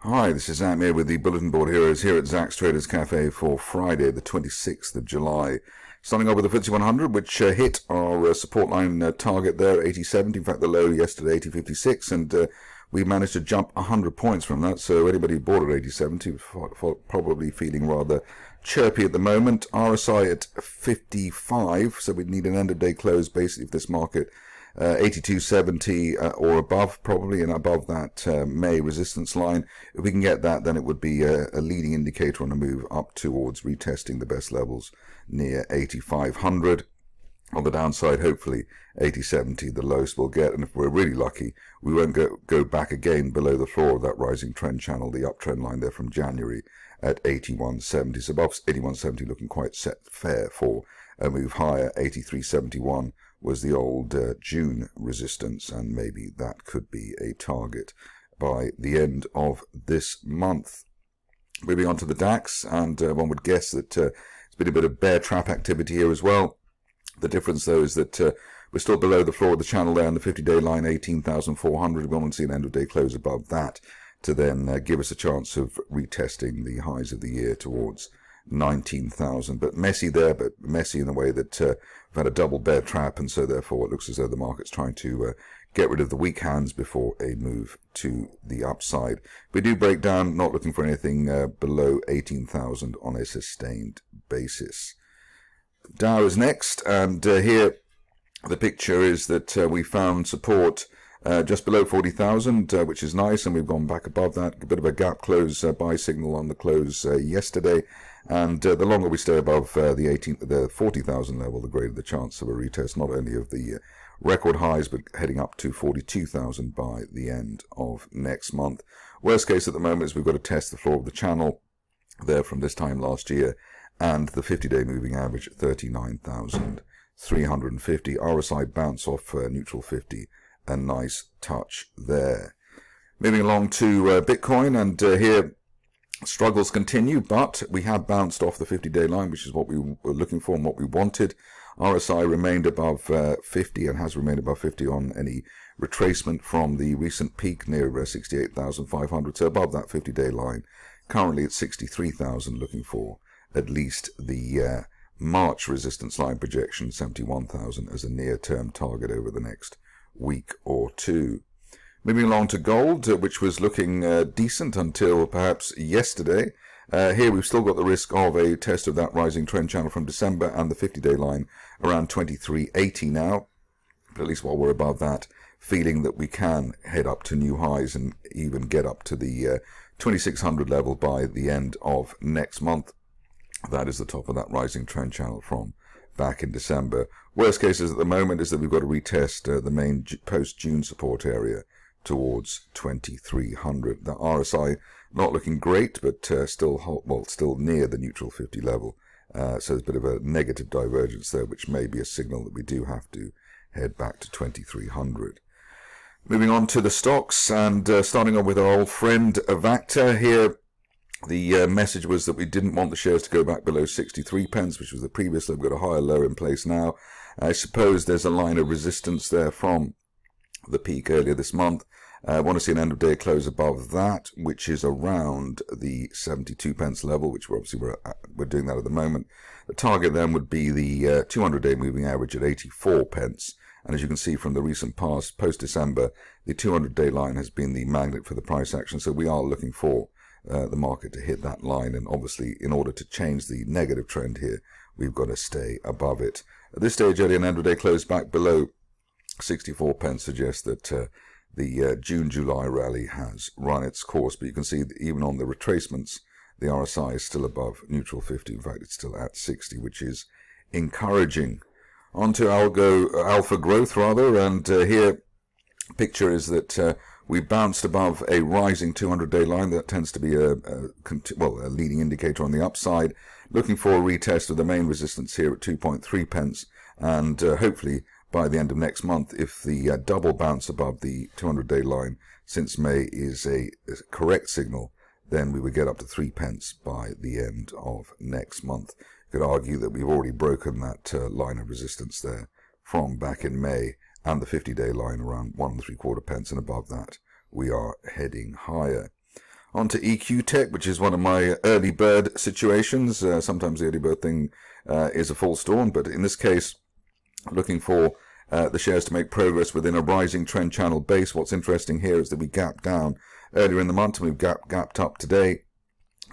Hi, this is Zach here with the Bulletin Board Heroes here at Zach's Traders Cafe for Friday, the 26th of July. Starting off with the FTSE 100, which hit our support line target there, 80.70. In fact, the low yesterday, 80.56, and we managed to jump 100 points from that. So anybody who bought at 80.70 probably feeling rather chirpy at the moment. RSI at 55, so we'd need an end-of-day close basically if this market 82.70 or above, probably, and above that May resistance line. If we can get that, then it would be a leading indicator on a move up towards retesting the best levels near 8,500. On the downside, hopefully 80.70, the lowest we'll get, and if we're really lucky, we won't go back again below the floor of that rising trend channel, the uptrend line there from January at 81.70. So above 81.70 looking quite fair for a move higher. 83.71 was the old June resistance, and maybe that could be a target by the end of this month. Moving on to the DAX, and one would guess that it's been a bit of bear trap activity here as well. The difference, though, is that we're still below the floor of the channel there, and the 50-day line, 18,400. We want to see an end-of-day close above that to then give us a chance of retesting the highs of the year towards 19,000. But messy there, but messy in the way that we've had a double bear trap, and so therefore it looks as though the market's trying to get rid of the weak hands before a move to the upside. We do break down, not looking for anything below 18,000 on a sustained basis. Dow is next, and here the picture is that we found support just below 40,000, which is nice, and we've gone back above that. A bit of a gap close buy signal on the close yesterday, and the longer we stay above the 40,000 level, the greater the chance of a retest, not only of the record highs, but heading up to 42,000 by the end of next month. Worst case at the moment is we've got to test the floor of the channel there from this time last year, and the 50-day moving average at 39,350. RSI bounce off neutral 50. A nice touch there. Moving along to Bitcoin, and here struggles continue, but we have bounced off the 50-day line, which is what we were looking for and what we wanted. RSI remained above 50 and has remained above 50 on any retracement from the recent peak near 68,500, so above that 50-day line. Currently at 63,000, looking for at least the March resistance line projection, 71,000 as a near-term target over the next week or two. Moving along to gold, which was looking decent until perhaps yesterday. Here we've still got the risk of a test of that rising trend channel from December, and the 50-day line around 23.80 now. But at least while we're above that, feeling that we can head up to new highs and even get up to the 2600 level by the end of next month. That is the top of that rising trend channel from back in December. Worst cases at the moment is that we've got to retest the main post-June support area towards 2300. The RSI not looking great, but still near the neutral 50 level. So there's a bit of a negative divergence there, which may be a signal that we do have to head back to 2300. Moving on to the stocks, and starting off with our old friend Avacta here. The message was that we didn't want the shares to go back below 63 pence, which was the previous. They've got a higher low in place now. I suppose there's a line of resistance there from the peak earlier this month. I want to see an end of day close above that, which is around the 72 pence level, which we're doing that at the moment. The target then would be the 200-day moving average at 84 pence. And as you can see from the recent past, post-December, the 200-day line has been the magnet for the price action. So we are looking for the market to hit that line, and obviously in order to change the negative trend here, we've got to stay above it. At this stage, early and end of day close back below 64 pence suggests that the June-July rally has run its course, but you can see that even on the retracements, the RSI is still above neutral 50. In fact, it's still at 60, which is encouraging. On to alpha growth, rather, and here picture is that we bounced above a rising 200-day line. That tends to be a leading indicator on the upside. Looking for a retest of the main resistance here at 2.3 pence, and hopefully by the end of next month, if the double bounce above the 200-day line since May is a correct signal, then we would get up to 3 pence by the end of next month. You could argue that we've already broken that line of resistance there from back in May, and the 50-day line around 1 3/4 pence, and above that we are heading higher. On to EQTEC, which is one of my early bird situations. Sometimes the early bird thing is a false dawn, but in this case, looking for the shares to make progress within a rising trend channel base. What's interesting here is that we gapped down earlier in the month, and we've gapped up today,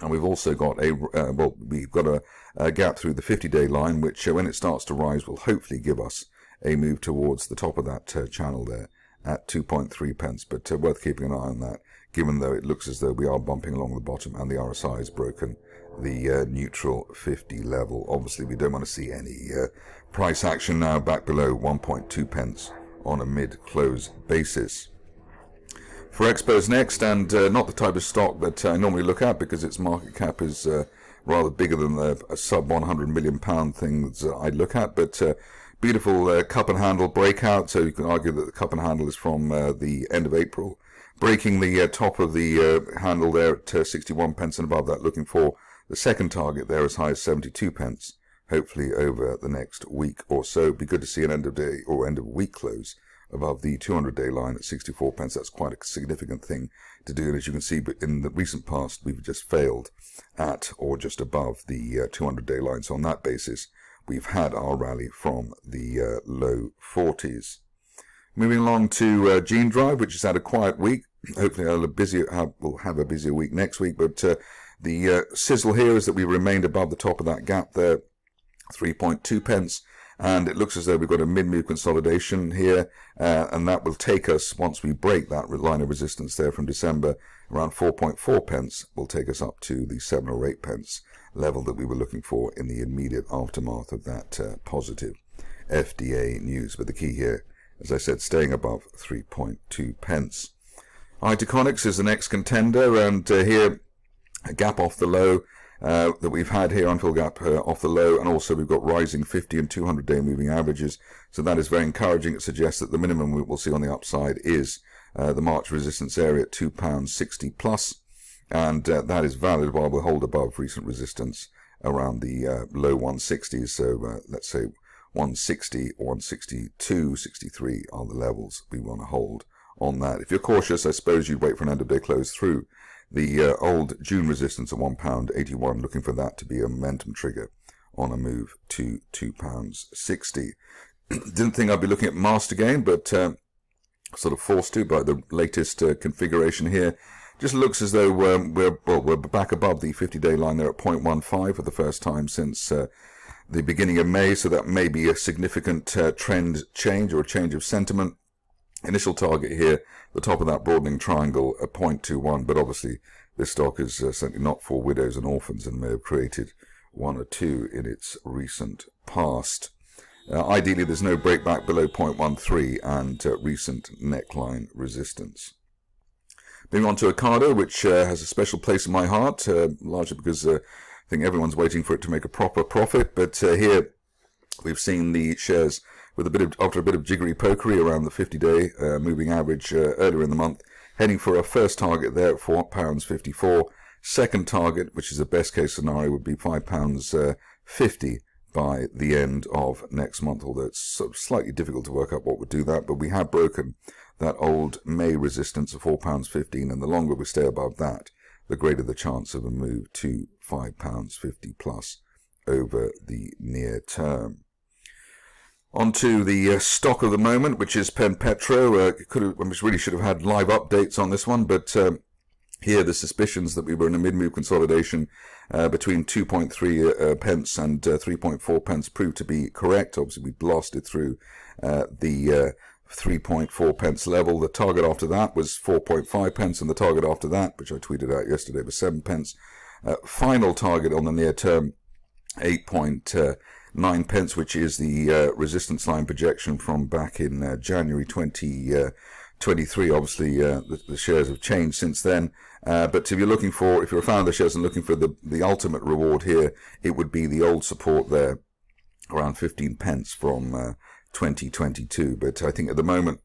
and we've also got a gap through the 50-day line, which when it starts to rise will hopefully give us a move towards the top of that channel there at 2.3 pence, but worth keeping an eye on that, given though it looks as though we are bumping along the bottom and the RSI has broken the neutral 50 level. Obviously, we don't want to see any price action now back below 1.2 pence on a mid-close basis. Ferrexpo is next, and not the type of stock that I normally look at because its market cap is rather bigger than the sub £100 million things I look at, but beautiful cup and handle breakout, so you can argue that the cup and handle is from the end of April, breaking the top of the handle there at 61 pence and above that, looking for the second target there as high as 72 pence, hopefully over the next week or so. It'd be good to see an end of day or end of week close above the 200-day line at 64 pence. That's quite a significant thing to do, and as you can see, but in the recent past, we've just failed at or just above the 200-day line. So on that basis, we've had our rally from the low 40s. Moving along to Genedrive, which has had a quiet week. Hopefully we'll have a busier week next week, but the sizzle here is that we remained above the top of that gap there, 3.2 pence, and it looks as though we've got a mid-move consolidation here, and that will take us, once we break that line of resistance there from December, around 4.4 pence, will take us up to the 7 or 8 pence level that we were looking for in the immediate aftermath of that positive FDA news. But the key here, as I said, staying above 3.2 pence. Itaconix is the next contender, and here a gap off the low that we've had here, unfill gap off the low, and also we've got rising 50 and 200-day moving averages, so that is very encouraging. It suggests that the minimum we will see on the upside is the March resistance area at £2.60 plus, and that is valid while we'll hold above recent resistance around the low 160s, so let's say 160, 162, 63 are the levels we want to hold on that. If you're cautious, I suppose you'd wait for an end of day close through the old June resistance at £1.81, looking for that to be a momentum trigger on a move to £2.60. Didn't think I'd be looking at Mast again, but sort of forced to by the latest configuration here. Just looks as though we're back above the 50-day line there at 0.15 for the first time since the beginning of May, so that may be a significant trend change or a change of sentiment. Initial target here, the top of that broadening triangle at 0.21, but obviously this stock is certainly not for widows and orphans and may have created one or two in its recent past. Ideally, there's no breakback below 0.13 and recent neckline resistance. Moving on to Ocado, which has a special place in my heart, largely because I think everyone's waiting for it to make a proper profit, but here we've seen the shares with after a bit of jiggery pokery around the 50-day moving average earlier in the month, heading for a first target there at £4.54. Second target, which is the best case scenario, would be £5.50 by the end of next month, although it's sort of slightly difficult to work out what would do that, but we have broken that old May resistance of £4.15, and the longer we stay above that, the greater the chance of a move to £5.50 plus over the near term. Onto the stock of the moment, which is Pennpetro. Really should have had live updates on this one, but here the suspicions that we were in a mid-move consolidation between 2.3 pence and 3.4 pence proved to be correct. Obviously, we blasted through the 3.4 pence level. The target after that was 4.5 pence, and the target after that, which I tweeted out yesterday, was 7 pence. Final target on the near term, 8.9 pence, which is the resistance line projection from back in January 2023. Obviously, the shares have changed since then. But if you're a fan of the shares and looking for the ultimate reward here, it would be the old support there, around 15 pence from 2022. But I think at the moment,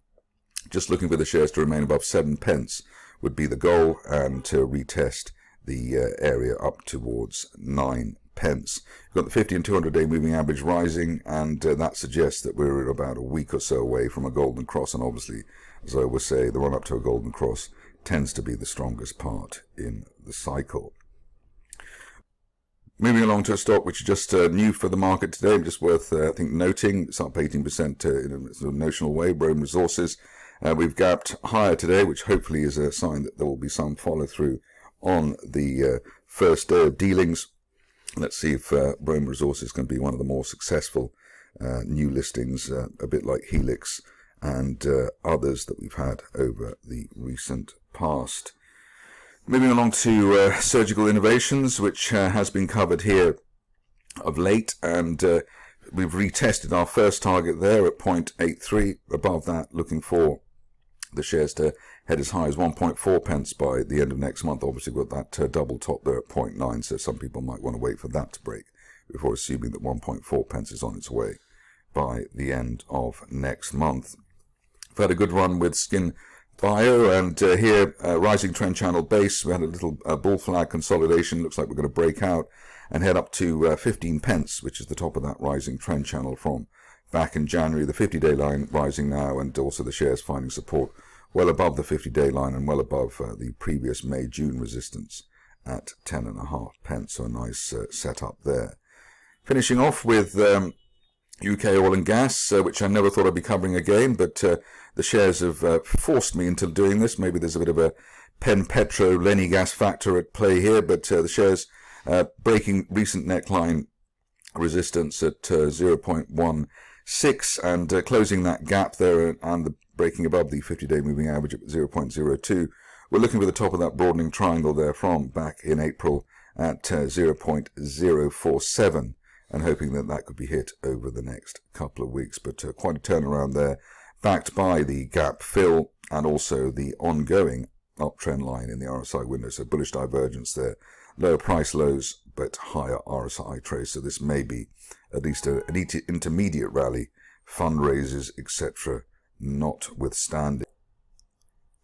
just looking for the shares to remain above 7 pence would be the goal, and to retest the area up towards 9 pence. You've got the 50 and 200-day moving average rising, and that suggests that we're about a week or so away from a golden cross. And obviously, as I always say, the run up to a golden cross tends to be the strongest part in the cycle. Moving along to a stock which is just new for the market today, just worth, I think, noting. It's up 18% in a sort of notional way. Rome Resources. We've gapped higher today, which hopefully is a sign that there will be some follow-through on the first day of dealings. Let's see if Rome Resources can be one of the more successful new listings, a bit like Helix and others that we've had over the recent past. Moving along to Surgical Innovations, which has been covered here of late, and we've retested our first target there at 0.83. Above that, looking for the shares to head as high as 1.4 pence by the end of next month. Obviously, we've got that double top there at 0.9, so some people might want to wait for that to break before assuming that 1.4 pence is on its way by the end of next month. We've had a good run with Skinbio, and here, rising trend channel base. We had a little bull flag consolidation. Looks like we're going to break out and head up to 15 pence, which is the top of that rising trend channel from back in January. The 50-day line rising now, and also the shares finding support well above the 50-day line and well above the previous May-June resistance at 10.5 pence. So a nice setup there. Finishing off with UK oil and gas, which I never thought I'd be covering again, but the shares have forced me into doing this. Maybe there's a bit of a Pennpetro Lenny gas factor at play here, but the shares breaking recent neckline resistance at 0.16 and closing that gap there, and the breaking above the 50-day moving average at 0.02. We're looking for the top of that broadening triangle there from back in April at 0.047. And hoping that that could be hit over the next couple of weeks. But quite a turnaround there, backed by the gap fill and also the ongoing uptrend line in the RSI window. So bullish divergence there. Lower price lows, but higher RSI trace. So this may be at least an intermediate rally, fundraisers, etc. notwithstanding.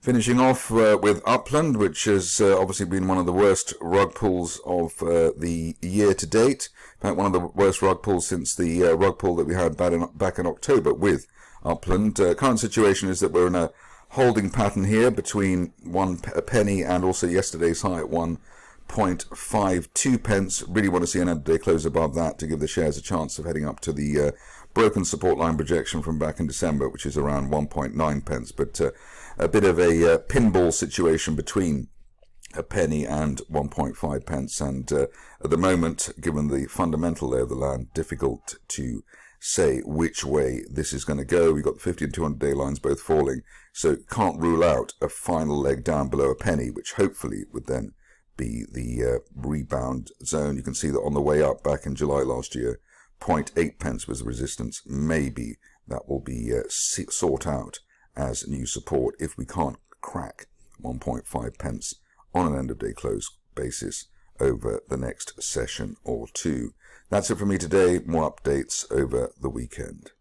Finishing off with Upland, which has obviously been one of the worst rug pulls of the year to date. In fact, one of the worst rug pulls since the rug pull that we had back in October with Upland. Current situation is that we're in a holding pattern here between a penny and also yesterday's high at 1.52 pence. Really want to see an end-of-day close above that to give the shares a chance of heading up to the broken support line projection from back in December, which is around 1.9 pence. But a bit of a pinball situation between a penny and 1.5 pence, and at the moment, given the fundamental lay of the land, difficult to say which way this is going to go. We've got the 50 and 200-day lines both falling, so can't rule out a final leg down below a penny, which hopefully would then be the rebound zone. You can see that on the way up back in July last year, 0.8 pence was the resistance. Maybe that will be sought out as new support if we can't crack 1.5 pence on an end-of-day close basis over the next session or two. That's it for me today. More updates over the weekend.